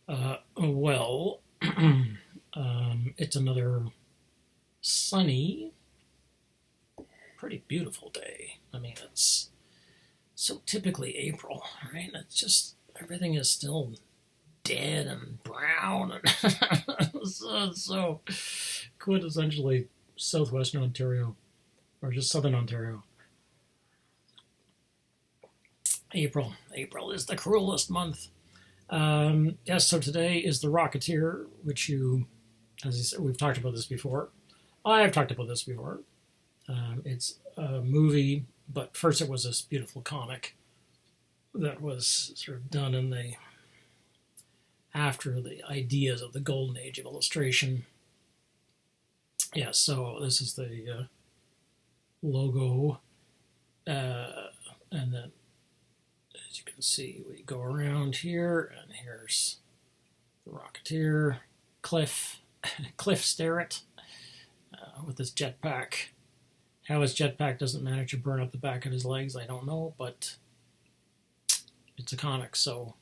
Well, it's another sunny, pretty beautiful day. I mean, it's so typically April, right? It's just everything is still dead and brown, and so quintessentially southwestern Ontario or just southern Ontario. April is the cruelest month. Yes, so today is the Rocketeer, which as you said, we've talked about this before. I've talked about this before. It's a movie, but first it was this beautiful comic that was sort of done in the after the ideas of the golden age of illustration. Yeah, so this is the logo, and then as you can see, we go around here, and here's the Rocketeer, Cliff Starrett, with his jetpack. How his jetpack doesn't manage to burn up the back of his legs, I don't know, but it's a comic, so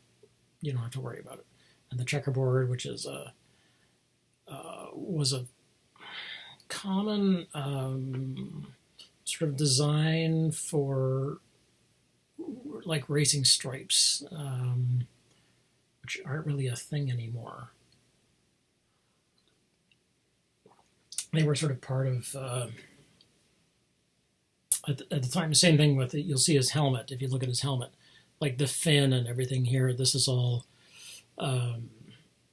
you don't have to worry about it. And the checkerboard, which is was a common sort of design for like racing stripes, which aren't really a thing anymore. They were sort of part of at the time. Same thing with it. You'll see his helmet if you look at his helmet, like the fin and everything here. This is all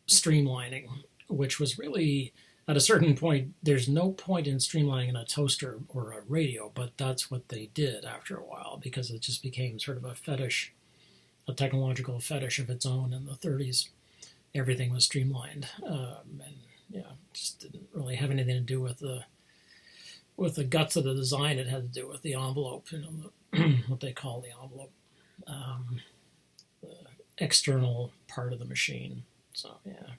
streamlining, which was really at a certain point. There's no point in streamlining in a toaster or a radio, but that's what they did after a while because it just became sort of a fetish, a technological fetish of its own in the 30s. Everything was streamlined, and yeah, just didn't really have anything to do with the guts of the design. It had to do with the envelope, what they call the envelope, the external part of the machine. So yeah,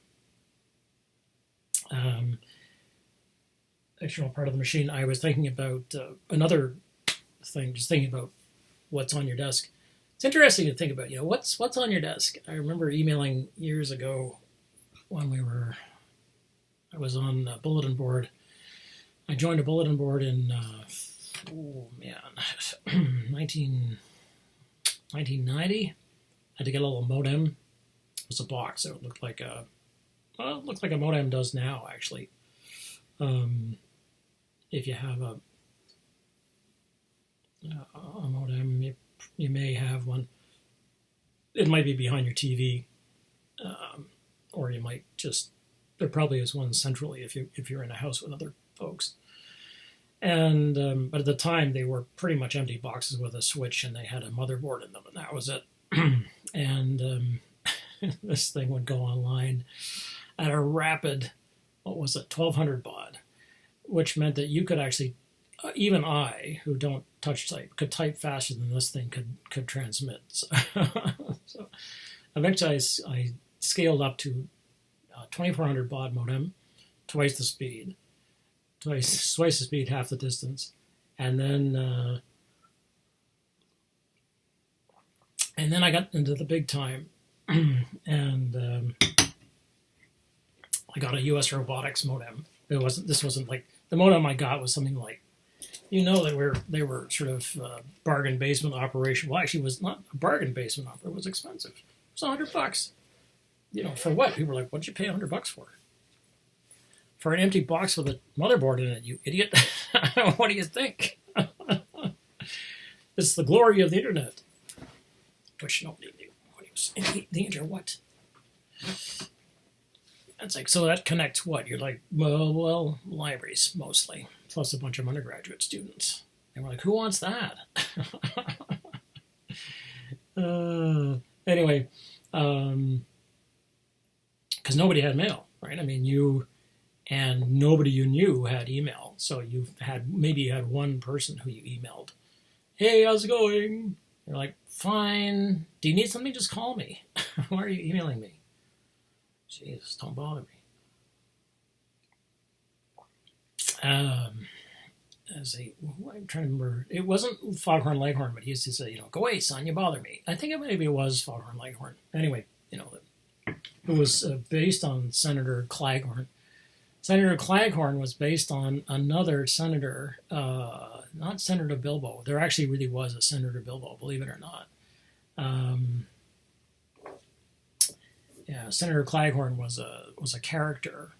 external part of the machine. I was thinking about another thing, just thinking about what's on your desk. It's interesting to think about, what's on your desk. I remember emailing years ago when I was on a bulletin board. I joined a bulletin board in, 1990. Had to get a little modem. It was a box. So it looked like a modem does now, actually. If you have a modem, you may have one. It might be behind your TV, or you might just. There probably is one centrally if you're in a house with other folks. And but at the time they were pretty much empty boxes with a switch, and they had a motherboard in them, and that was it. And this thing would go online at a rapid, 1200 baud, which meant that you could actually, even I, who don't touch type, could type faster than this thing could transmit. So, so eventually I scaled up to 2400 baud modem, twice the speed, half the distance, and then I got into the big time, and I got a U.S. robotics modem. This wasn't like the modem I got was something like, they were sort of bargain basement operation. Well, actually, it was not a bargain basement operation. It was expensive. It was $100. For what? People were like, "What'd you pay $100 for?" For an empty box with a motherboard in it, you idiot. What do you think? It's the glory of the internet, which nobody knew what he was. The internet, what? It's like, so that connects what? You're like, well, libraries mostly, plus a bunch of undergraduate students. And we're like, who wants that? Anyway, because nobody had mail, right? I mean, and nobody you knew had email. So maybe you had one person who you emailed. Hey, how's it going? You're like, fine. Do you need something? Just call me. Why are you emailing me? Jesus, don't bother me. I'm trying to remember. It wasn't Foghorn Leghorn, but he used to say, go away, son, you bother me. I think maybe it was Foghorn Leghorn. Anyway, who was based on Senator Claghorn. Senator Claghorn was based on another senator, not Senator Bilbo. There actually really was a Senator Bilbo, believe it or not. Yeah, Senator Claghorn was a character.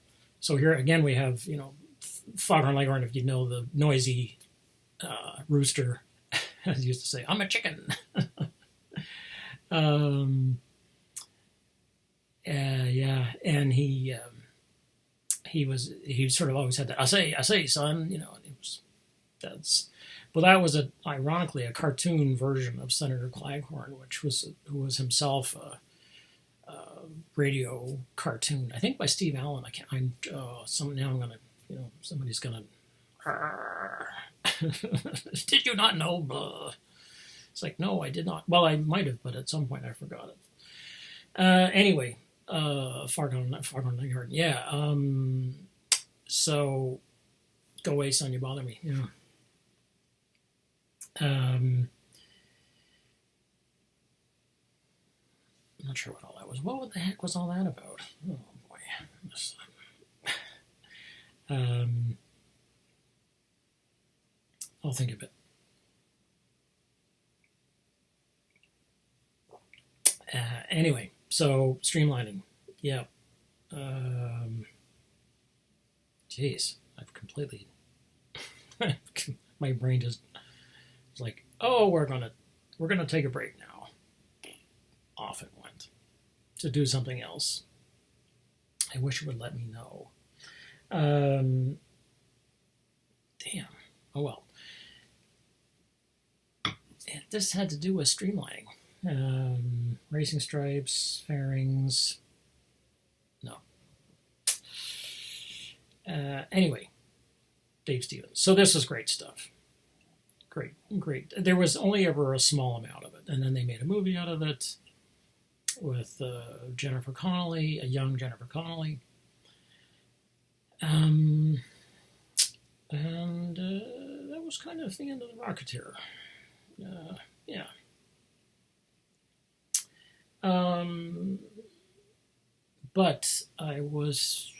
So here again we have, Foghorn Leghorn, if you know the noisy rooster, as he used to say, "I'm a chicken." Yeah, and he sort of always had that, I say, son, and that was ironically a cartoon version of Senator Claghorn, who was himself a radio cartoon, I think by Steve Allen. Somebody's gonna. Did you not know? Blah. It's like, no, I did not. Well, I might have, but at some point I forgot it. Anyway, Foghorn Leghorn. Yeah. So, go away, son. You bother me. Yeah. I'm not sure what all that was. What the heck was all that about? Oh boy. I'll think of it. Anyway, so streamlining. Yeah. Jeez, I've completely. My brain just was like, oh, we're gonna take a break now. Off it went to do something else. I wish it would let me know. Damn. Oh well. This had to do with streamlining. Racing stripes, fairings. No. Anyway, Dave Stevens. So this was great stuff. Great. There was only ever a small amount of it, and then they made a movie out of it with Jennifer Connelly, a young Jennifer Connelly. And that was kind of the end of The Rocketeer. Yeah. But I was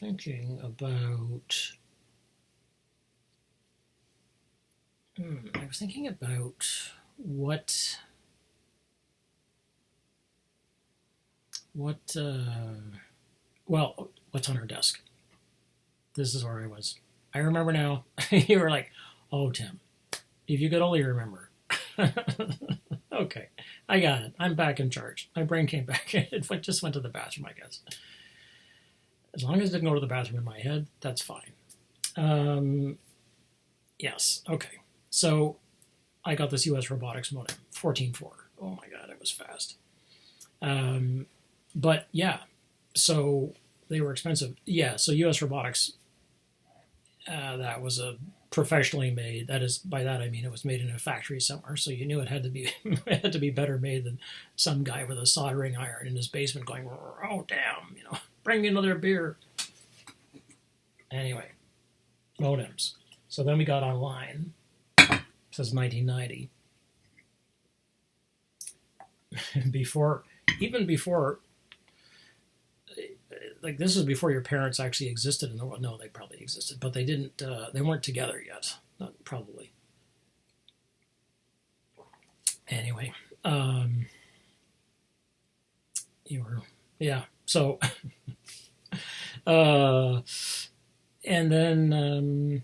thinking about. What what's on her desk. This is where I was. I remember now. You were like, oh, Tim, if you could only remember. Okay, I got it. I'm back in charge. My brain came back. It just went to the bathroom, I guess. As long as it didn't go to the bathroom in my head, that's fine. Yes, okay. So I got this US Robotics modem, 14.4. Oh my God, it was fast. But yeah, so they were expensive. Yeah, so US Robotics, that was a professionally made. That is, by that I mean it was made in a factory somewhere, so you knew it had to be it had to be better made than some guy with a soldering iron in his basement going, oh damn, bring me another beer. Anyway, modems. So then we got online. It says 1990. Before, like this is before your parents actually existed in the world. No, they probably existed, but they didn't. They weren't together yet. Not probably. Anyway, you were, yeah. So, and then,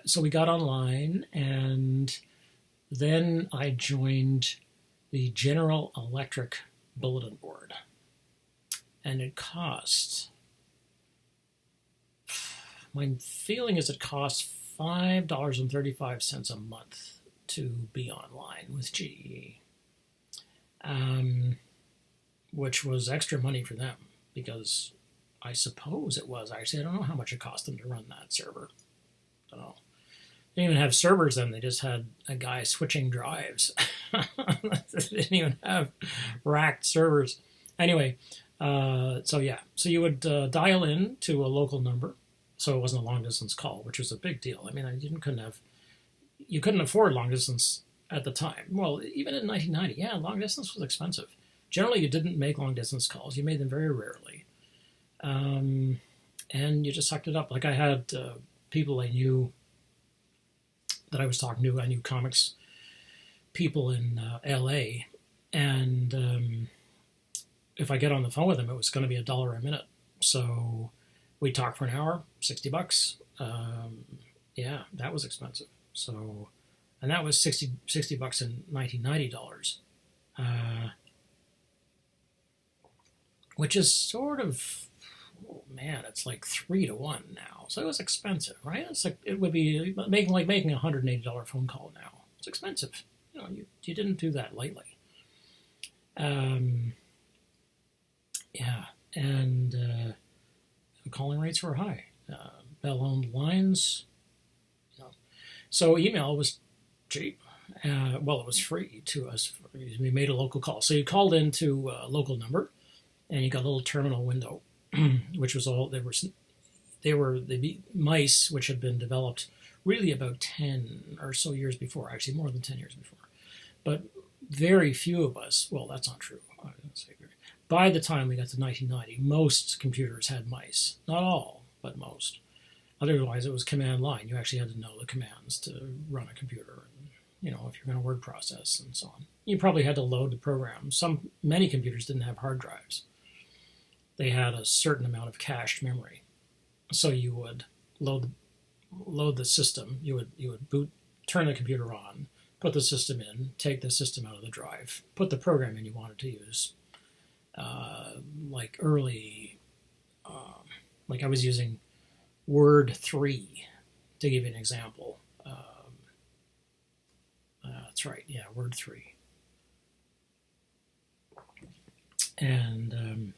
so we got online, and then I joined the General Electric bulletin board. And it costs, my feeling is it costs $5.35 a month to be online with GE, which was extra money for them because I suppose it was. Actually, I don't know how much it cost them to run that server. I don't know. They didn't even have servers then. They just had a guy switching drives. They didn't even have racked servers. Anyway, so you would dial in to a local number, so it wasn't a long distance call, which was a big deal. I mean, you couldn't afford long distance at the time. Well, even in 1990, yeah, long distance was expensive. Generally, you didn't make long distance calls. You made them very rarely. And you just sucked it up. Like I had people I knew that I was talking to. I knew comics people in LA. And if I get on the phone with them, it was going to be $1 a minute. So we talked for an hour, $60. Yeah, that was expensive. So, and that was $60 in $1990, which is sort of, oh man, it's like 3 to 1 now. So it was expensive, right? It's like it would be making a $180 phone call now. It's expensive. You know, you didn't do that lightly. Yeah, and the calling rates were high. Bell owned lines. You know. So email was cheap. Well, it was free to us. We made a local call. So you called into a local number, and you got a little terminal window, which was all they were the mice, which had been developed really about 10 or so years before, actually more than 10 years before. But very few of us, well, that's not true. By the time we got to 1990, most computers had mice. Not all, but most. Otherwise, it was command line. You actually had to know the commands to run a computer. And, you know, if you're going to word process and so on. You probably had to load the program. Many computers didn't have hard drives. They had a certain amount of cached memory. So you would load the system. You would turn the computer on, put the system in, take the system out of the drive, put the program in you wanted to use. Like early, like I was using Word 3 to give you an example. That's right, yeah, Word 3. And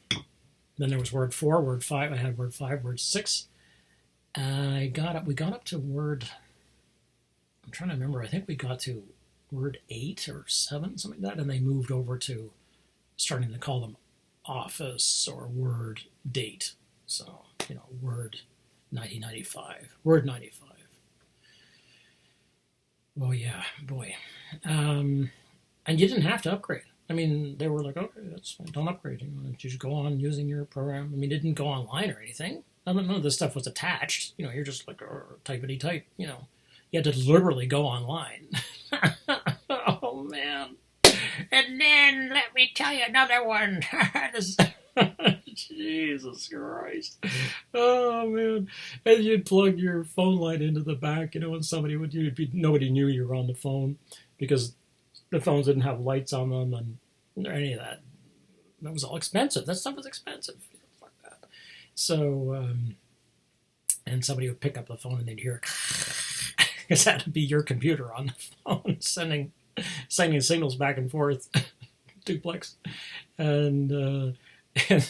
then there was Word 4, Word 5. I had Word 5, Word 6. We got up to Word. I'm trying to remember. I think we got to Word 8 or 7, something like that, and they moved over to starting to call them Office or Word Date. So, you know, Word 1995, Word 95. Oh yeah, boy. And you didn't have to upgrade. I mean, they were like, okay, that's fine. Don't upgrade. You know, just go on using your program. I mean, it didn't go online or anything. None of this stuff was attached. You know, you're just like, typity type. You know, you had to deliberately go online. Oh man! And then let me tell you another one. Jesus Christ! Oh man! And you'd plug your phone line into the back. You know, and nobody knew you were on the phone because the phones didn't have lights on them and any of that. That was all expensive. That stuff was expensive. Fuck that. So, and somebody would pick up the phone and they'd hear, because that would be your computer on the phone sending signals back and forth, duplex, and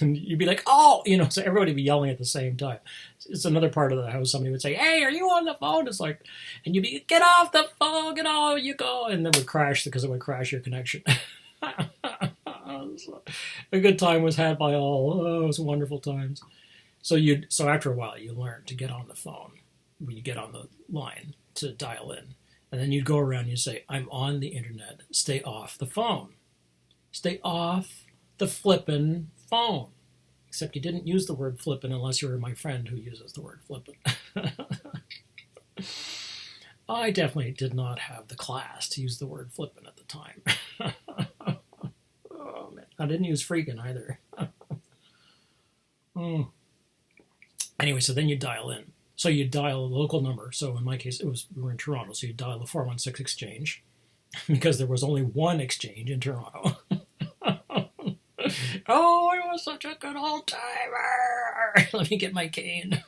you'd be like, oh, you know, so everybody would be yelling at the same time. It's another part of the house. Somebody would say, hey, are you on the phone? It's like, and you'd be, get off the phone, get off, you go, and then it would crash because it would crash your connection. A good time was had by all. Oh, it was wonderful times. So after a while, you learn to get on the phone when you get on the line to dial in. And then you'd go around and you'd say, I'm on the internet. Stay off the phone. Stay off the flippin' phone. Except you didn't use the word flippin' unless you were my friend who uses the word flippin'. I definitely did not have the class to use the word flippin' at the time. Oh, man. I didn't use freaking either. Anyway, so then you dial in. So you dial a local number. So in my case, we were in Toronto, so you dial the 416 exchange because there was only one exchange in Toronto. Oh, it was such a good old timer. Let me get my cane.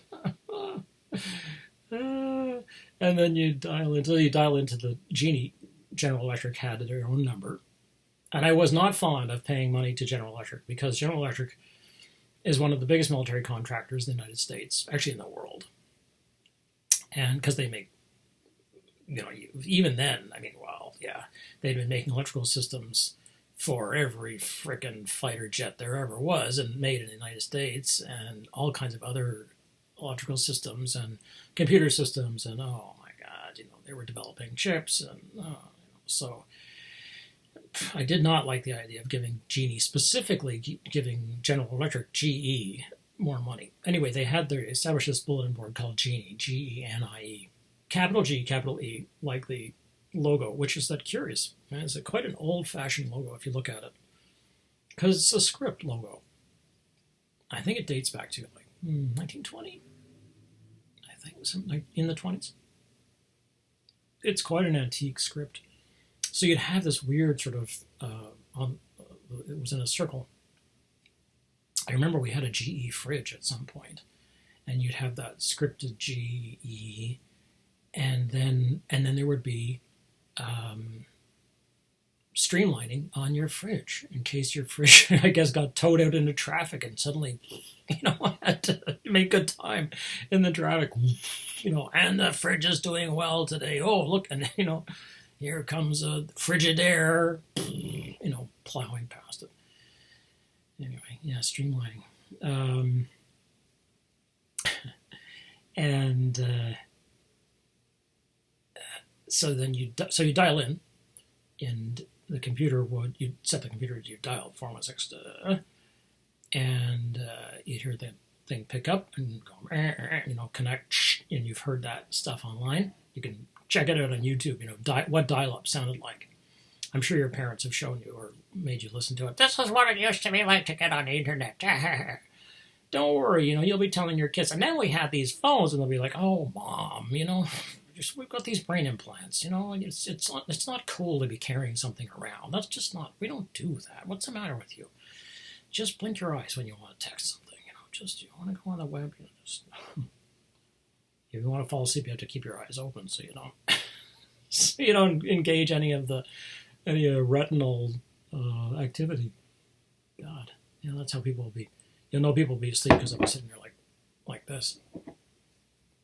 And then you dial into the Genie. General Electric had their own number. And I was not fond of paying money to General Electric because General Electric is one of the biggest military contractors in the United States, actually in the world. And because they make, you know, even then, I mean, well, yeah, they'd been making electrical systems for every frickin' fighter jet there ever was and made in the United States and all kinds of other electrical systems and computer systems and, oh my God, you know, they were developing chips and, so I did not like the idea of giving Genie, specifically giving General Electric, GE, more money. Anyway, they established this bulletin board called Genie, Genie, capital G, capital E, like the logo, which is that curious. It's quite an old-fashioned logo if you look at it, because it's a script logo. I think it dates back to like 1920. I think something like in the 20s. It's quite an antique script. So you'd have this weird sort of it was in a circle. I remember we had a GE fridge at some point, and you'd have that scripted GE, and then there would be streamlining on your fridge in case your fridge, I guess, got towed out into traffic and suddenly, had to make good time in the traffic, and the fridge is doing well today. Oh, look, and, here comes a Frigidaire, plowing past it. Anyway, yeah, streamlining. So then you dial in, and the computer you'd set the computer to dial 416, and you'd hear the thing pick up and go, connect, and you've heard that stuff online. You can check it out on YouTube, what dial-up sounded like. I'm sure your parents have shown you or made you listen to it. This is what it used to be like to get on the internet. Don't worry, you'll be telling your kids. And then we have these phones, and they'll be like, oh, Mom, we've got these brain implants, it's not cool to be carrying something around. That's just not, we don't do that. What's the matter with you? Just blink your eyes when you want to text something, you want to go on the web, if you want to fall asleep, you have to keep your eyes open so you don't engage any retinal activity. God, that's how people will be. People will be asleep because they'll be sitting there like this.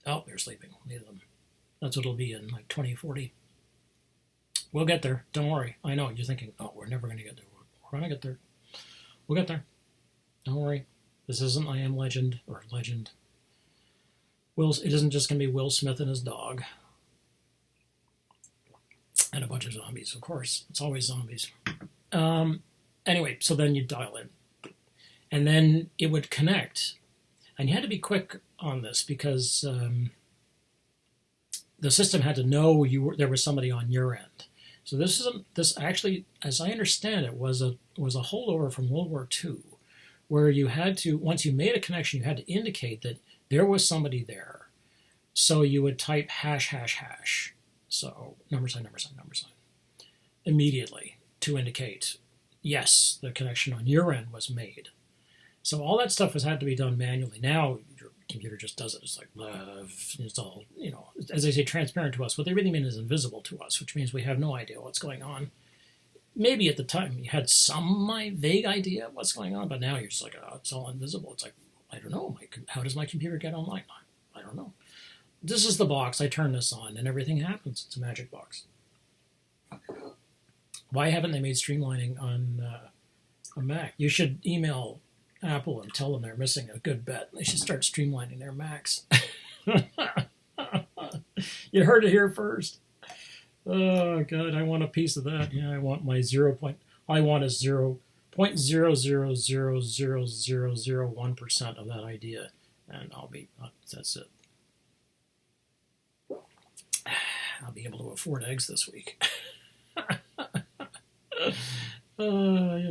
Oh, they're sleeping. Leave them. That's what it'll be in like 2040. We'll get there. Don't worry. I know you're thinking, oh, we're never going to get there. We're going to get there. We'll get there. Don't worry. This isn't I Am Legend or Legend. It isn't just going to be Will Smith and his dog. And a bunch of zombies, of course. It's always zombies. Anyway, so then you dial in. And then it would connect. And you had to be quick on this because the system had to know there was somebody on your end. So this actually, as I understand it, was a holdover from World War II, where you had to, once you made a connection, you had to indicate that there was somebody there. So you would type ###. So number sign immediately to indicate, yes, the connection on your end was made. So all that stuff had to be done manually. Now your computer just does it. It's like, it's all, as they say, transparent to us. What they really mean is invisible to us, which means we have no idea what's going on. Maybe at the time you had some vague idea of what's going on, but now you're just like, oh, it's all invisible. It's like, I don't know. How does my computer get online? I don't know. This is the box. I turn this on and everything happens. It's a magic box. Why haven't they made streamlining on Mac? You should email Apple and tell them they're missing a good bet. They should start streamlining their Macs. You heard it here first. Oh, God, I want a piece of that. Yeah, I want my 0.0000001% of that idea. And that's it. I'll be able to afford eggs this week.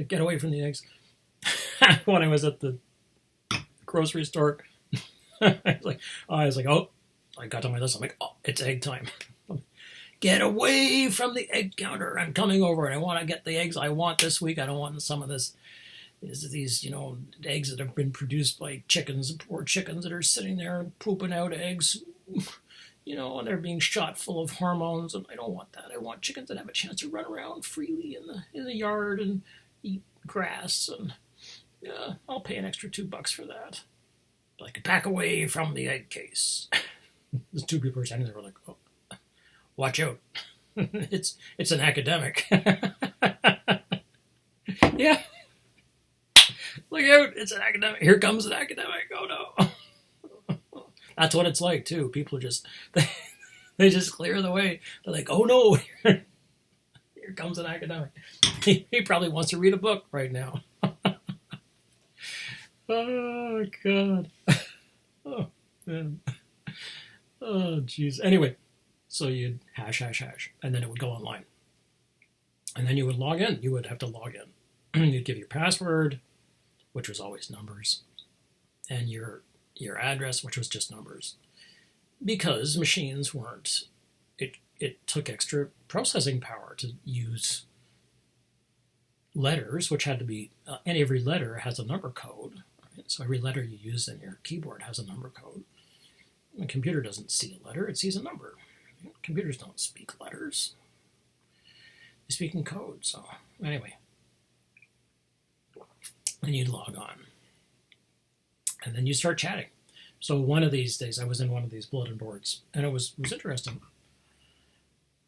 Get away from the eggs. When I was at the grocery store, I was like, oh, I got to my list. I'm like, oh, it's egg time. Get away from the egg counter. I'm coming over and I want to get the eggs I want this week. I don't want some of these eggs that have been produced by chickens, poor chickens that are sitting there pooping out eggs, and they're being shot full of hormones. And I don't want that. I want chickens that have a chance to run around freely in the yard and eat grass. And yeah, I'll pay an extra $2 for that. Like, back away from the egg case. There's two people standing there like, oh, watch out. It's an academic. Yeah. Look out, it's an academic. Here comes an academic. Oh no. That's what it's like too. People just they just clear the way. They're like, oh no, here Here comes an academic. He probably wants to read a book right now. Oh, God. Oh, man. Oh, jeez. Anyway, so you'd hash, and then it would go online. And then you would log in. You would have to log in. You'd give your password, which was always numbers, and your address, which was just numbers. Because machines weren't, it took extra processing power to use letters, which had to be, and every letter has a number code. Right? So every letter you use in your keyboard has a number code. A computer doesn't see a letter, it sees a number. Computers don't speak letters. They speak in code. So anyway, then you'd log on. And then you start chatting. So one of these days, I was in one of these bulletin boards, and it was interesting.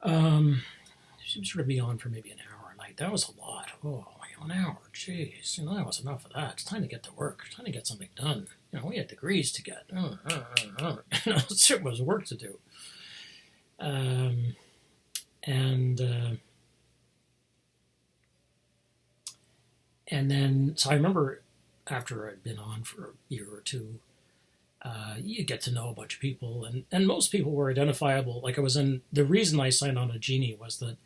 She would sort of be on for maybe an hour a night. That was a lot. Oh, an hour. Jeez. That was enough of that. It's time to get to work. It's time to get something done. We had degrees to get. It was work to do. And then, so I remember after I'd been on for a year or two, you get to know a bunch of people, and most people were identifiable. Like the reason I signed on to Genie was that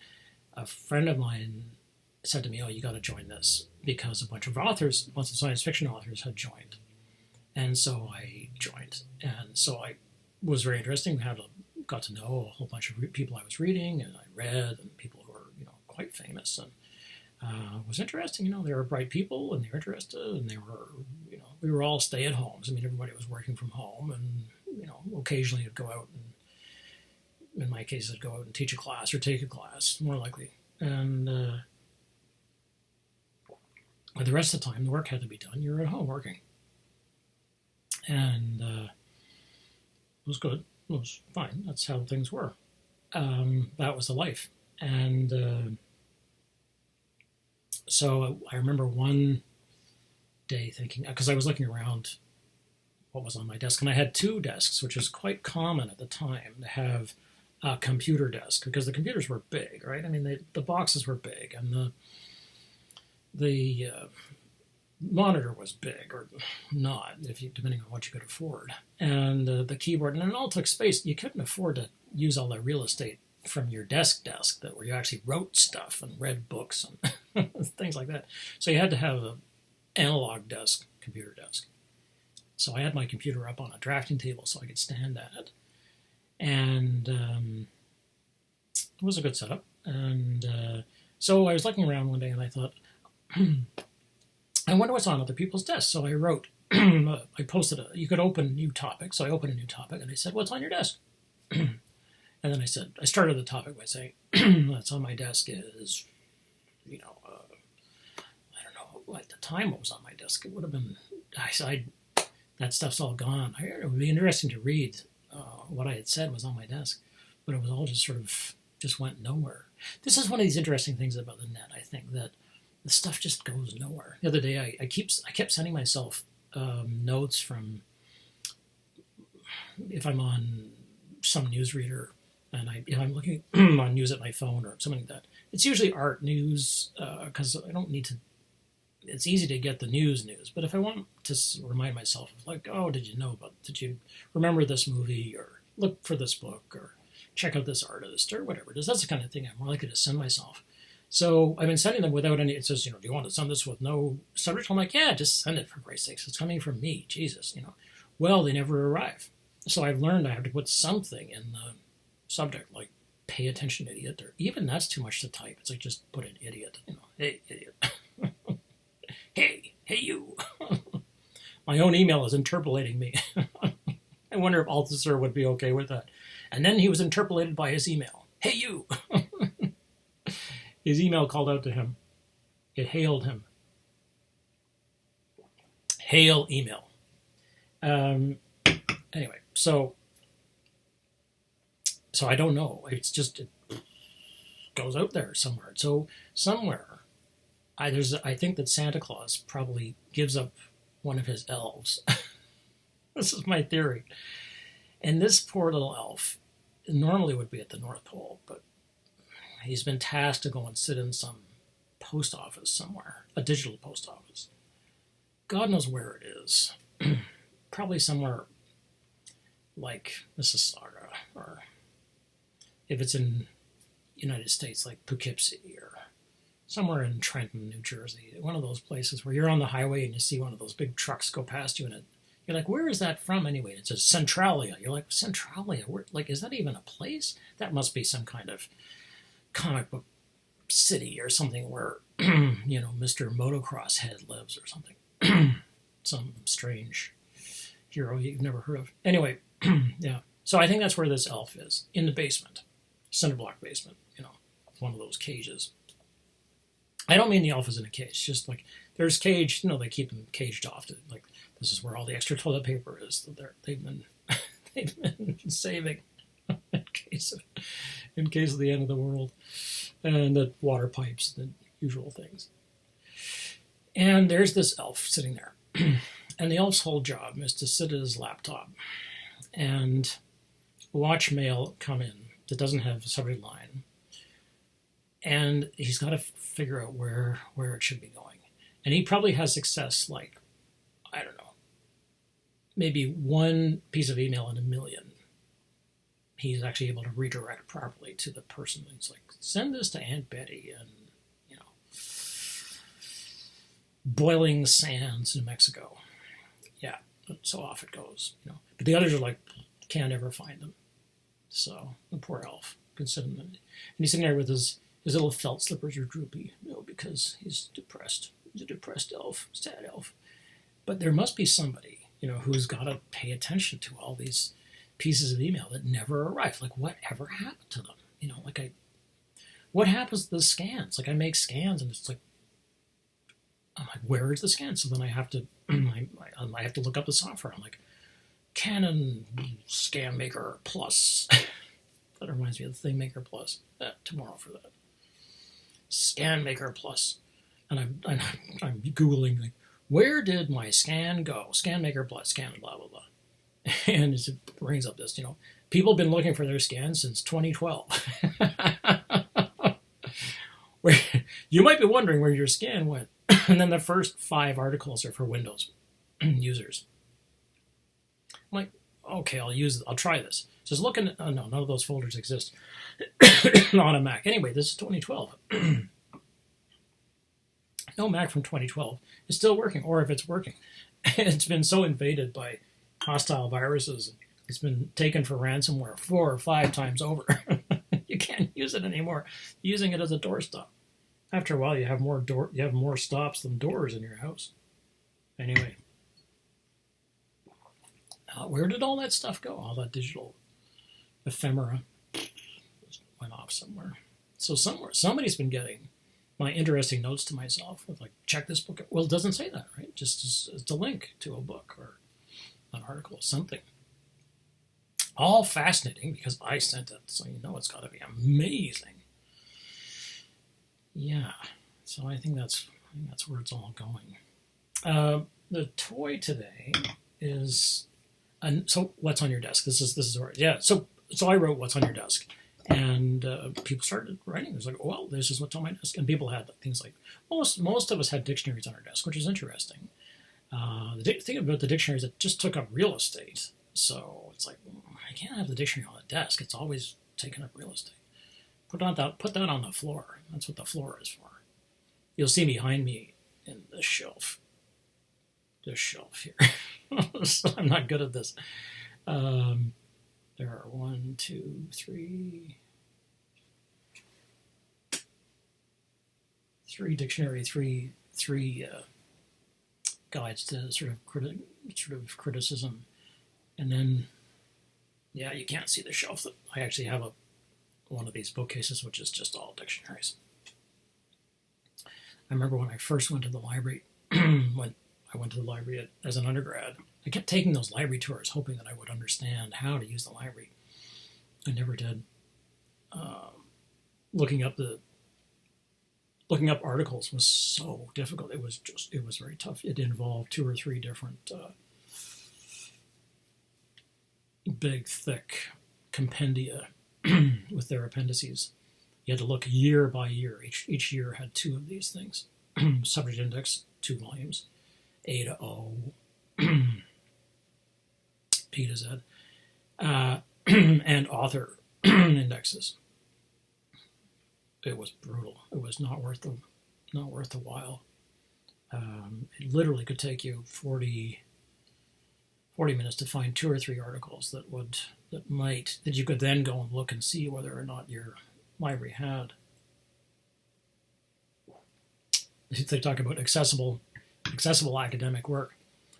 a friend of mine said to me, "Oh, you got to join this," because a bunch of science fiction authors had joined. And so I joined. And so I was very interesting. Got to know a whole bunch of people I was reading, and I read, and people who were, quite famous. And it was interesting. They were bright people, and they were interested, and they were, we were all stay-at-homes. I mean, everybody was working from home, and, occasionally you'd go out and, in my case, I'd go out and teach a class or take a class, more likely. And but the rest of the time, the work had to be done. You were at home working. And it was good. It was fine. That's how things were. That was the life. And so I remember one day thinking, because I was looking around what was on my desk, and I had two desks, which was quite common at the time to have a computer desk, because the computers were big, right? I mean, the boxes were big, and the monitor was big or not, depending on what you could afford, and the keyboard, and it all took space. You couldn't afford to use all the real estate from your desk that where you actually wrote stuff and read books and things like that. So you had to have an analog desk, computer desk. So I had my computer up on a drafting table so I could stand at it, and it was a good setup. And so I was looking around one day, and I thought, I wonder what's on other people's desks. So I wrote, I posted you could open new topics. So I opened a new topic, and I said, what's on your desk? And then I started the topic by saying, what's on my desk is, I don't know, at the time what was on my desk. It would have been, that stuff's all gone. It would be interesting to read what I had said was on my desk, but it was all just sort of, just went nowhere. This is one of these interesting things about the net, I think, that the stuff just goes nowhere. The other day, I kept sending myself notes from, if I'm on some newsreader, and if I'm looking on news at my phone or something like that, it's usually art news, because I don't need to, it's easy to get the news, but if I want to remind myself of, like, oh, did you remember this movie, or look for this book, or check out this artist, or whatever it is, that's the kind of thing I'm more likely to send myself. So I've been sending them without any, it says, do you want to send this with no subject? I'm like, yeah, just send it, for Christ's sakes. It's coming from me, Jesus, Well, they never arrive. So I've learned I have to put something in the subject, like, pay attention, idiot, or even that's too much to type. It's like, just put an idiot, hey, idiot. hey you. My own email is interpolating me. I wonder if Althusser would be okay with that. And then he was interpolated by his email. Hey you. His email called out to him. It hailed him. Hail email. Anyway, so I don't know. It's just, it goes out there somewhere. So somewhere, I think that Santa Claus probably gives up one of his elves. This is my theory. And this poor little elf normally would be at the North Pole, but he's been tasked to go and sit in some post office somewhere, a digital post office. God knows where it is. Probably somewhere like Mississauga, or if it's in United States, like Poughkeepsie, or somewhere in Trenton, New Jersey. One of those places where you're on the highway and you see one of those big trucks go past you, and you're like, where is that from anyway? It says Centralia. You're like, Centralia? Where, like, is that even a place? That must be some kind of comic book city or something where, Mr. Motocross Head lives or something. Some strange hero you've never heard of. Anyway, yeah. So I think that's where this elf is, in the basement, cinder block basement, one of those cages. I don't mean the elf is in a cage, just like there's cage, they keep them caged off to, like, this is where all the extra toilet paper is that they've been saving in case of the end of the world, and the water pipes, the usual things. And there's this elf sitting there. And the elf's whole job is to sit at his laptop and watch mail come in that doesn't have a subject line. And he's got to figure out where it should be going. And he probably has success, like, I don't know, maybe one piece of email in a million. He's actually able to redirect properly to the person. It's like, send this to Aunt Betty and, Boiling Sands, New Mexico. Yeah, so off it goes, But the others are like, can't ever find them. So the poor elf can sit in them. And he's sitting there with his little felt slippers are droopy, because he's depressed. He's a depressed elf, sad elf. But there must be somebody, who's got to pay attention to all these pieces of email that never arrive. Like, whatever happened to them? What happens to the scans? Like, I make scans, and it's like, I'm like, where is the scan? So then I have to, I have to look up the software. I'm like, Canon Scan Maker Plus. That reminds me of the ThingMaker Plus. Tomorrow for that. Scan Maker Plus. And I'm Googling, like, where did my scan go? Scan Maker Plus, scan, blah, blah, blah. And it brings up this, people have been looking for their scans since 2012. Where, you might be wondering where your scan went. And then the first 5 articles are for Windows users. I'm like, okay, I'll try this. It says, look in, no, none of those folders exist on a Mac. Anyway, this is 2012. No Mac from 2012 is still working, or if it's working, it's been so invaded by hostile viruses, it's been taken for ransomware 4 or 5 times over. You can't use it anymore. You're using it as a doorstop. After a while, you have more stops than doors in your house. Anyway, where did all that stuff go? All that digital ephemera just went off somewhere. So somebody's been getting my interesting notes to myself with, like, check this book. Well, it doesn't say that, right? Just it's a link to a book or an article, something. All fascinating because I sent it, so it's got to be amazing. Yeah, so I think that's where it's all going. The toy today is, so what's on your desk? This is yeah. So I wrote what's on your desk, and people started writing. It was like, well, this is what's on my desk, and people had things like most of us had dictionaries on our desk, which is interesting. The thing about the dictionaries, it just took up real estate. So it's like, I can't have the dictionary on the desk. It's always taking up real estate. Put that on the floor. That's what the floor is for. You'll see behind me in this shelf here. So I'm not good at this. There are 1, 2, 3 dictionary, three guides to sort of criticism, and then, yeah, you can't see the shelf. I actually have one of these bookcases, which is just all dictionaries. I remember when I first went to the library, when I went to the library as an undergrad, I kept taking those library tours, hoping that I would understand how to use the library. I never did. Looking up articles was so difficult. It was very tough. It involved 2 or 3 different big, thick compendia with their appendices You had to look year by year. Each year had two of these things. Subject index, 2 volumes. A to O, P to Z, and author indexes. It was brutal. It was not worth the while. It literally could take you 40 minutes to find 2 or 3 articles that you could then go and look and see whether or not your library had. They talk about accessible academic work.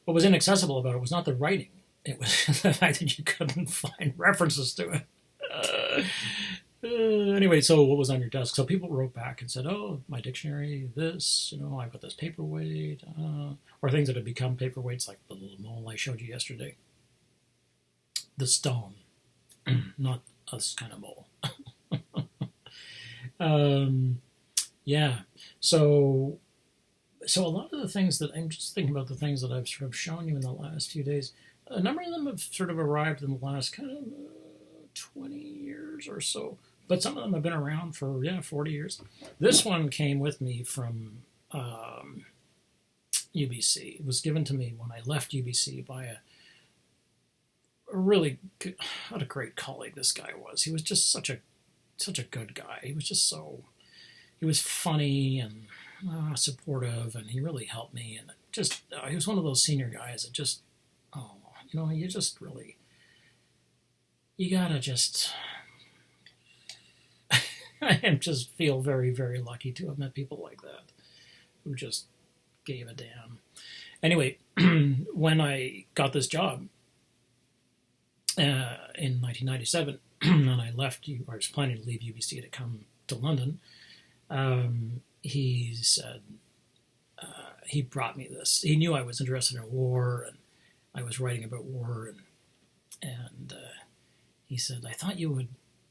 What was inaccessible about it was not the writing. It was the fact that you couldn't find references to it. Anyway, so what was on your desk? So people wrote back and said, oh, my dictionary, this, I got this paperweight, or things that had become paperweights, like the little mole I showed you yesterday. The stone, not this kind of mole. Yeah, so a lot of the things that I'm just thinking about, the things that I've sort of shown you in the last few days, a number of them have sort of arrived in the last kind of 20 years or so, but some of them have been around for 40 years. This one came with me from UBC. It was given to me when I left UBC by a really good, what a great colleague this guy was. He was just such a good guy. He was just he was funny and supportive, and he really helped me. And just he was one of those senior guys that just, you just really, you gotta just, I just feel very, very lucky to have met people like that who just gave a damn. Anyway, when I got this job in 1997, and I left, I was planning to leave UBC to come to London, he said, he brought me this. He knew I was interested in war, and I was writing about war, and he said, I thought you would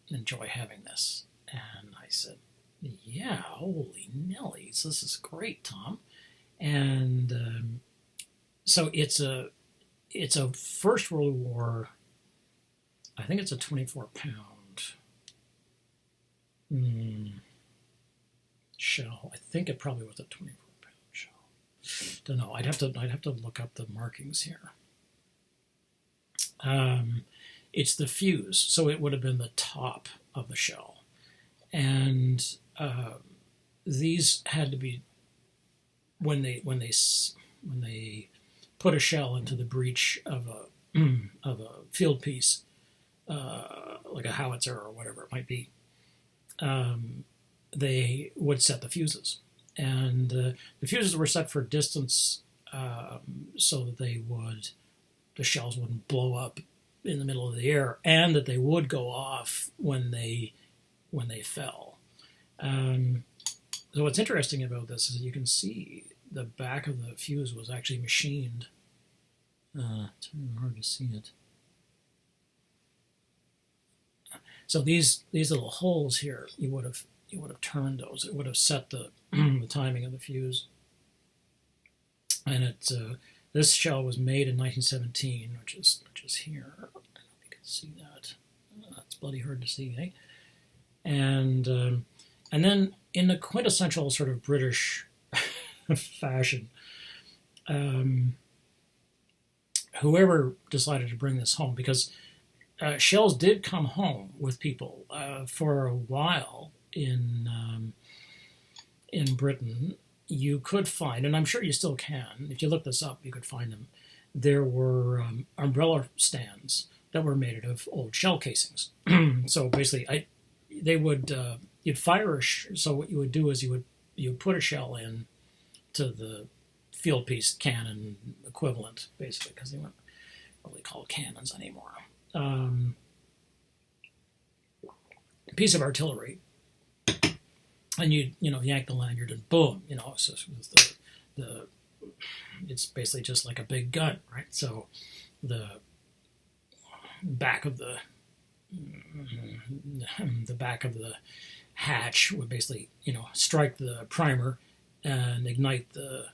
enjoy having this. And I said, yeah, holy Nellies, this is great, Tom. And so it's a First World War, I think it's a 24-pound shell. I think it probably was a 24-pound shell. Don't know. I'd have to look up the markings here. It's the fuse, so it would have been the top of the shell, and these had to be when they put a shell into the breech of a field piece, like a howitzer or whatever it might be. They would set the fuses, and the fuses were set for distance, so that the shells wouldn't blow up in the middle of the air, and that they would go off when they fell. So what's interesting about this is you can see the back of the fuse was actually machined. It's really hard to see it. So these little holes here, you would have turned those. It would have set the the timing of the fuse. And this shell was made in 1917, which is here. I don't know if you can see that. That's bloody hard to see, eh? And then in the quintessential sort of British fashion, whoever decided to bring this home, because shells did come home with people for a while in Britain. You could find, and I'm sure you still can, if you look this up, you could find them. There were umbrella stands that were made out of old shell casings. So basically, you'd fire so what you would do is you would put a shell in to the field piece cannon equivalent, basically, because they weren't really called cannons anymore. A piece of artillery, and you yank the lanyard and boom, so it's basically just like a big gun, right? So the back of the hatch would basically strike the primer and ignite the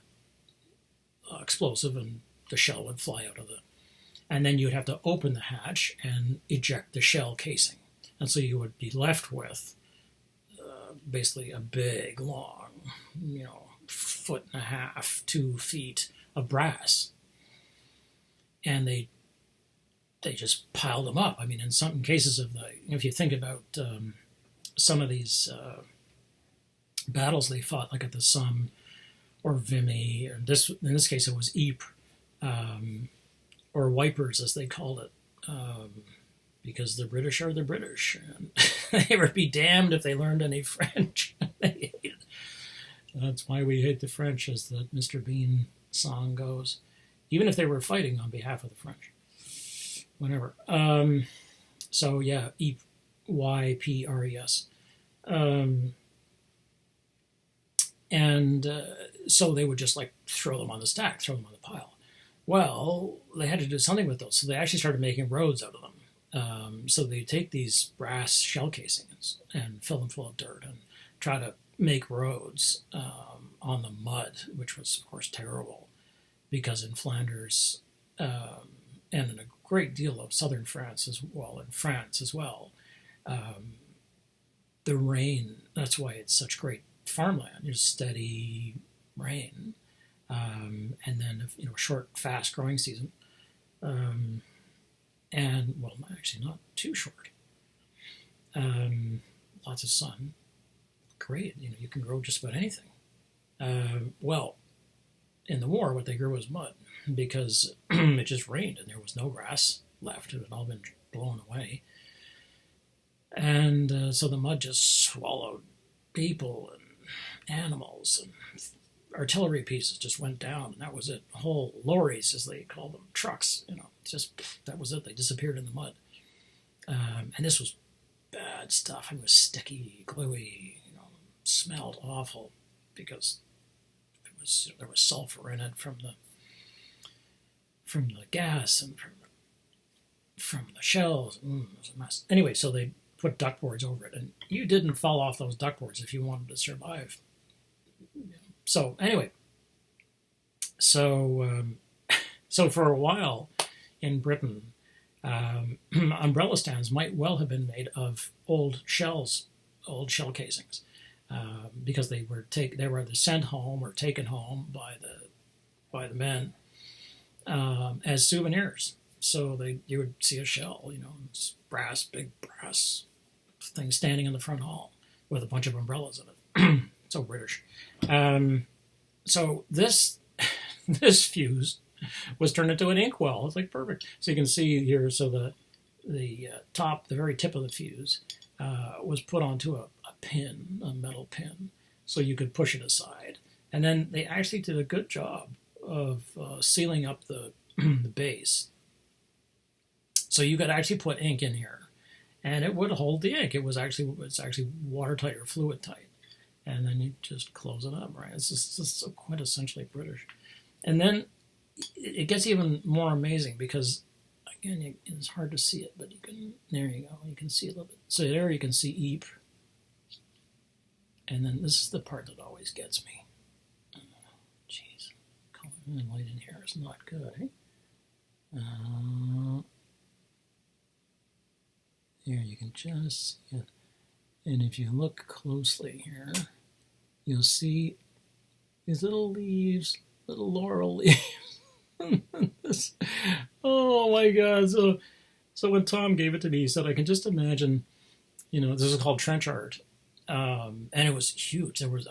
explosive, and the shell would fly out of and then you'd have to open the hatch and eject the shell casing, and so you would be left with basically a big, long, 1.5 feet, 2 feet of brass, and they just piled them up. I mean, in some cases if you think about some of these battles they fought, like at the Somme or Vimy, or in this case it was Ypres, or Wipers as they called it, because the British are the British, and they would be damned if they learned any French. That's why we hate the French, as the Mr. Bean song goes, even if they were fighting on behalf of the French. Whatever. So yeah, Ypres. So they would just like throw them on the stack, throw them on the pile. Well, they had to do something with those, so they actually started making roads out of them. So they take these brass shell casings and fill them full of dirt and try to make roads on the mud, which was of course terrible, because in Flanders and in a great deal of southern France as well, in France as well, the rain, that's why it's such great farmland. There's steady rain, and then a short, fast growing season, and well, actually not too short. Lots of sun, great. You can grow just about anything. Well, in the war, what they grew was mud, because it just rained and there was no grass left. It had all been blown away, and so the mud just swallowed people and animals, and artillery pieces just went down, and that was it. Whole lorries, as they call them, trucks, just that was it. They disappeared in the mud, and this was bad stuff. It was sticky, gluey, smelled awful, because there was sulfur in it from the gas and from the shells. It was a mess. Anyway, so they put duckboards over it, and you didn't fall off those duckboards if you wanted to survive. So anyway, so for a while in Britain, umbrella stands might well have been made of old shell casings, because they were either sent home or taken home by the men as souvenirs. So you would see a shell, big brass thing standing in the front hall with a bunch of umbrellas in it. So British. So this fuse was turned into an inkwell. It's like perfect. So you can see here. So the very tip of the fuse was put onto a metal pin, so you could push it aside. And then they actually did a good job of sealing up the base, so you could actually put ink in here, and it would hold the ink. It's actually watertight or fluid tight, and then you just close it up. Right? It's just so quintessentially British. And then it gets even more amazing, because again, it's hard to see it, but there you go. You can see a little bit. So there you can see Ypres. And then this is the part that always gets me. Jeez, color and light in here is not good. Eh? Here you can just see it. And if you look closely here, you'll see these little leaves, little laurel leaves. Oh my God! So when Tom gave it to me, he said, "I can just imagine, this is called trench art." And it was huge. There was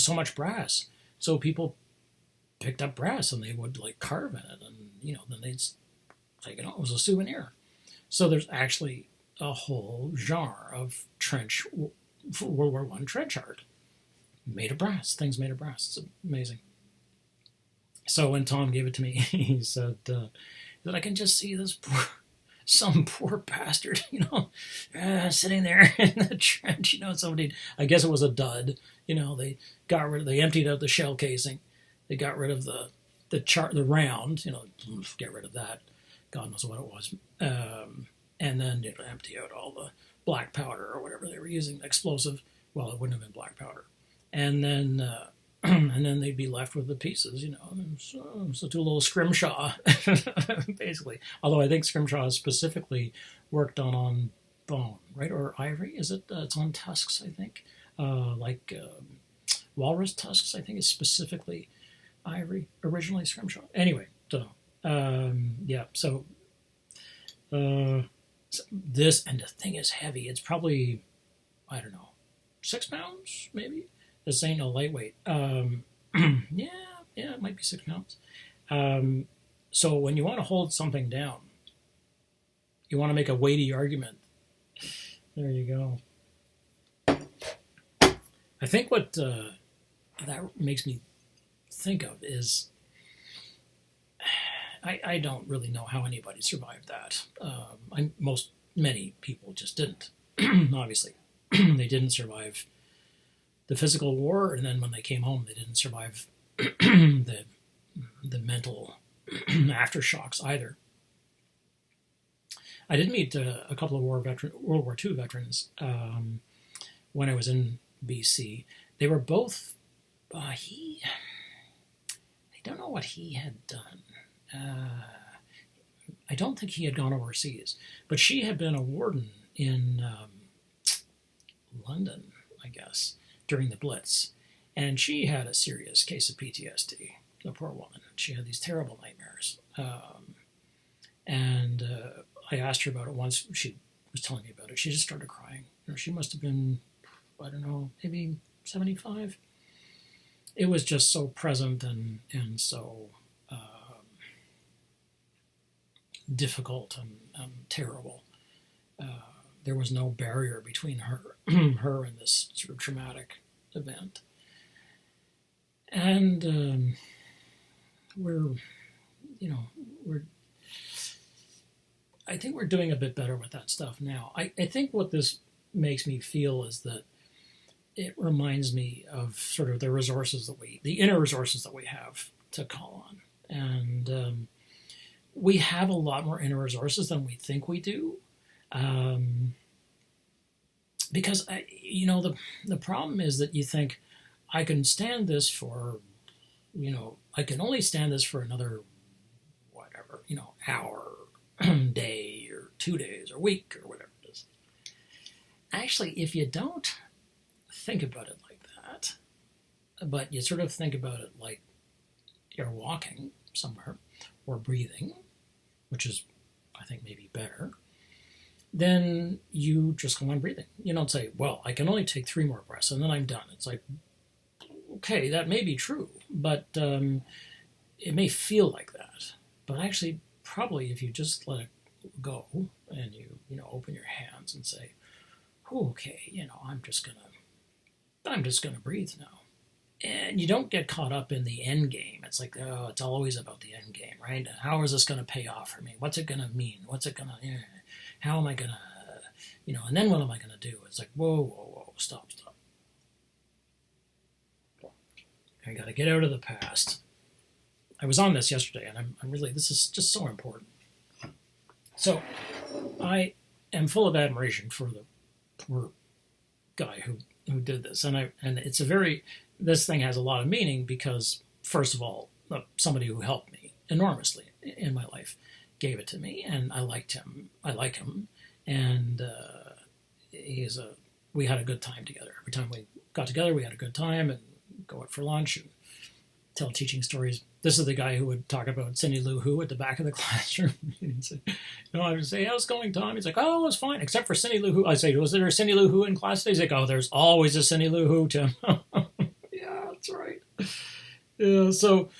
so much brass. So people picked up brass and they would like carve in it, and then they'd take it on. It was a souvenir. So there's actually a whole genre of World War I trench art made of brass. Things made of brass. It's amazing. So when Tom gave it to me, he said that I can just see some poor bastard, sitting there in the trench, somebody, I guess it was a dud, they emptied out the shell casing, they got rid of the round, get rid of that, God knows what it was, and then empty out all the black powder or whatever they were using, explosive, well, it wouldn't have been black powder, and then they'd be left with the pieces, so do a little scrimshaw, basically. Although I think scrimshaw is specifically worked on bone, right? Or ivory, is it? It's on tusks, I think. like walrus tusks, I think is specifically ivory, originally scrimshaw. Anyway, don't know. Yeah, so this, and the thing is heavy. It's probably, I don't know, 6 pounds maybe. This ain't no lightweight. Yeah, it might be 6 pounds. So when you want to hold something down, you want to make a weighty argument. There you go. I think what that makes me think of is I don't really know how anybody survived that. Many people just didn't. Obviously, they didn't survive the physical war, and then when they came home, they didn't survive the mental aftershocks either. I did meet a couple of World War II veterans when I was in BC. They were both. I don't know what he had done. I don't think he had gone overseas, but she had been a warden in London, I guess, during the Blitz, and she had a serious case of PTSD. The poor woman. She had these terrible nightmares, and I asked her about it once. She was telling me about it. She just started crying. She must have been, I don't know, maybe 75. It was just so present and so difficult and terrible. There was no barrier between her and this sort of traumatic event. And I think we're doing a bit better with that stuff now. I think what this makes me feel is that it reminds me of sort of the inner resources that we have to call on. And we have a lot more inner resources than we think we do. Because, the problem is that you think, I can stand this for, I can only stand this for another, whatever, hour, day, or 2 days, or week, or whatever it is. Actually, if you don't think about it like that, but you sort of think about it like you're walking somewhere, or breathing, which is, I think, maybe better, then you just go on breathing. You don't say, well, I can only take 3 more breaths, and then I'm done. It's like, okay, that may be true, but it may feel like that. But actually, probably if you just let it go and you open your hands and say, okay, I'm just gonna breathe now. And you don't get caught up in the end game. It's like, it's always about the end game, right? How is this going to pay off for me? What's it going to mean? How am I going to, and then what am I going to do? It's like, whoa, stop. I got to get out of the past. I was on this yesterday, and I'm really, this is just so important. So I am full of admiration for the poor guy who did this. And it's this thing has a lot of meaning because, first of all, somebody who helped me enormously in my life gave it to me, and I like him, and we had a good time together. Every time we got together, we had a good time, and go out for lunch and tell teaching stories. This is the guy who would talk about Cindy Lou Who at the back of the classroom. I would say, how's it going, Tom? He's like, oh, it was fine, except for Cindy Lou Who. I say, was there a Cindy Lou Who in class today? He's like, oh, there's always a Cindy Lou Who, Tim. Yeah, that's right. Yeah, so,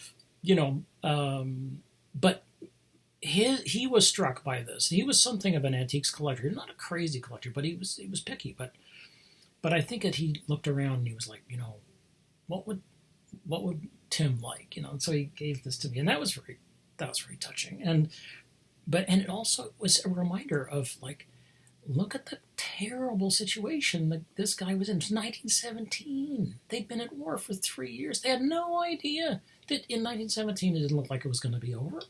but he was struck by this. He was something of an antiques collector. Not a crazy collector, but he was picky. But I think that he looked around and he was like, what would Tim like? And so he gave this to me, and that was very touching. And it also was a reminder of, like, look at the terrible situation that this guy was in. It was 1917. They'd been at war for 3 years. They had no idea that in 1917 it didn't look like it was going to be over.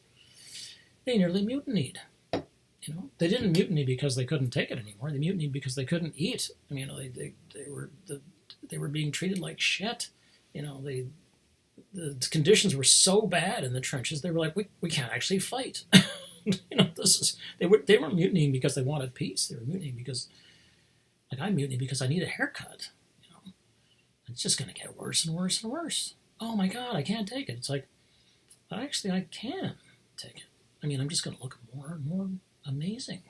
They nearly mutinied. They didn't mutiny because they couldn't take it anymore. They mutinied because they couldn't eat. I mean, they were being treated like shit. The conditions were so bad in the trenches. They were like, we can't actually fight. They weren't mutinying because they wanted peace. They were mutinying because, like, I'm mutinying because I need a haircut. It's just going to get worse and worse and worse. Oh my God, I can't take it. It's like, actually, I can take it. I mean, I'm just going to look more and more amazing.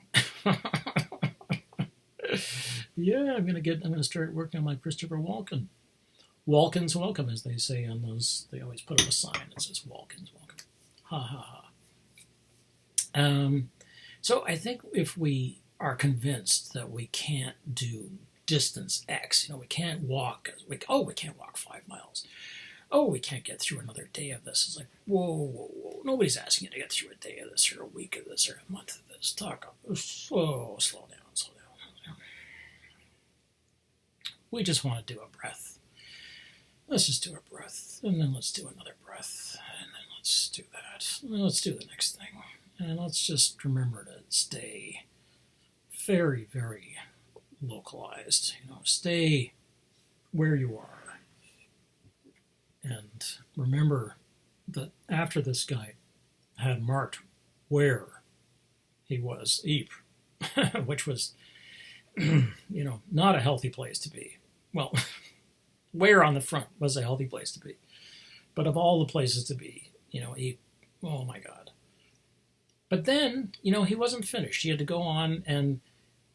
Yeah, I'm going to start working on my Christopher Walken. Walken's welcome, as they say on those. They always put up a sign that says Walken's welcome. Ha ha ha. So I think if we are convinced that we can't do distance X, we can't walk. We can't walk 5 miles. Oh, we can't get through another day of this. It's like, whoa. Nobody's asking you to get through a day of this or a week of this or a month of this. Slow down. We just want to do a breath. Let's just do a breath, and then let's do another breath, and then let's do that. And then let's do the next thing. And let's just remember to stay very, very localized. Stay where you are. And remember that after this guy had marked where he was, Ypres, which was, not a healthy place to be. Well, where on the front was a healthy place to be. But of all the places to be, Ypres, oh my God. But then, he wasn't finished. He had to go on and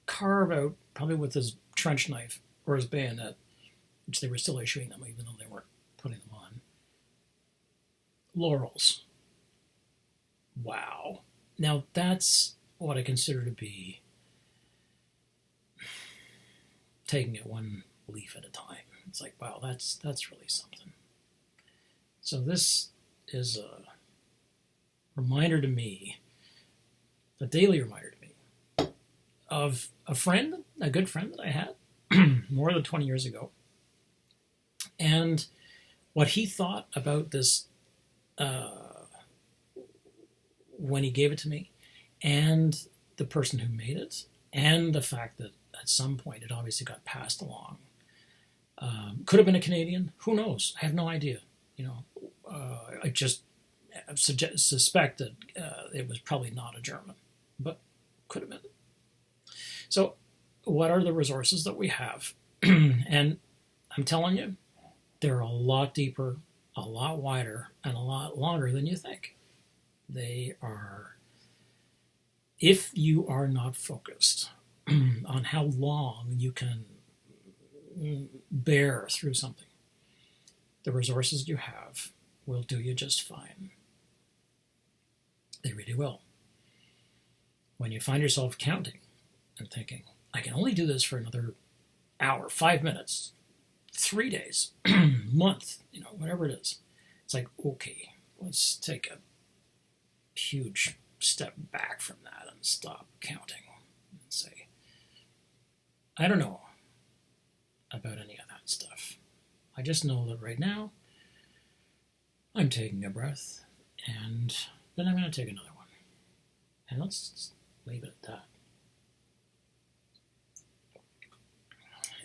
carve out, probably with his trench knife or his bayonet, which they were still issuing them, even though they weren't putting them on, laurels. Wow. Now, that's what I consider to be taking it one leaf at a time. It's like, wow, that's really something. So this is a reminder to me, a daily reminder to me, of a good friend that I had more than 20 years ago, and what he thought about this when he gave it to me, and the person who made it, and the fact that at some point it obviously got passed along. Could have been a Canadian. Who knows? I have no idea. I just suspect that it was probably not a German, but could have been. So what are the resources that we have? And I'm telling you, they're a lot deeper, a lot wider, and a lot longer than you think. They are, if you are not focused on how long you can bear through something, the resources you have will do you just fine. They really will. When you find yourself counting and thinking, I can only do this for another hour, 5 minutes, 3 days, month, whatever it is. It's like, okay, let's take a huge step back from that and stop counting and say, I don't know about any of that stuff. I just know that right now I'm taking a breath, and then I'm going to take another one. And let's leave it at that.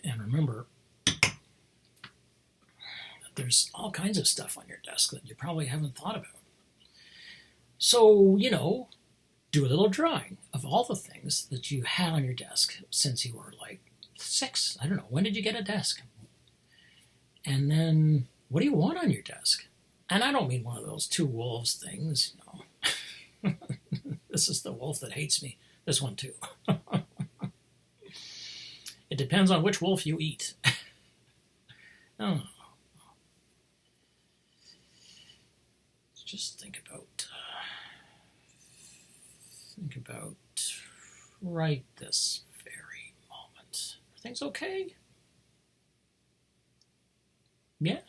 And remember that there's all kinds of stuff on your desk that you probably haven't thought about. So, do a little drawing of all the things that you had on your desk since you were like 6. I don't know. When did you get a desk? And then, what do you want on your desk? And I don't mean one of those 2 wolves things, This is the wolf that hates me. This one too. It depends on which wolf you eat. Oh. Just think about right this very moment. Are things okay? Yeah.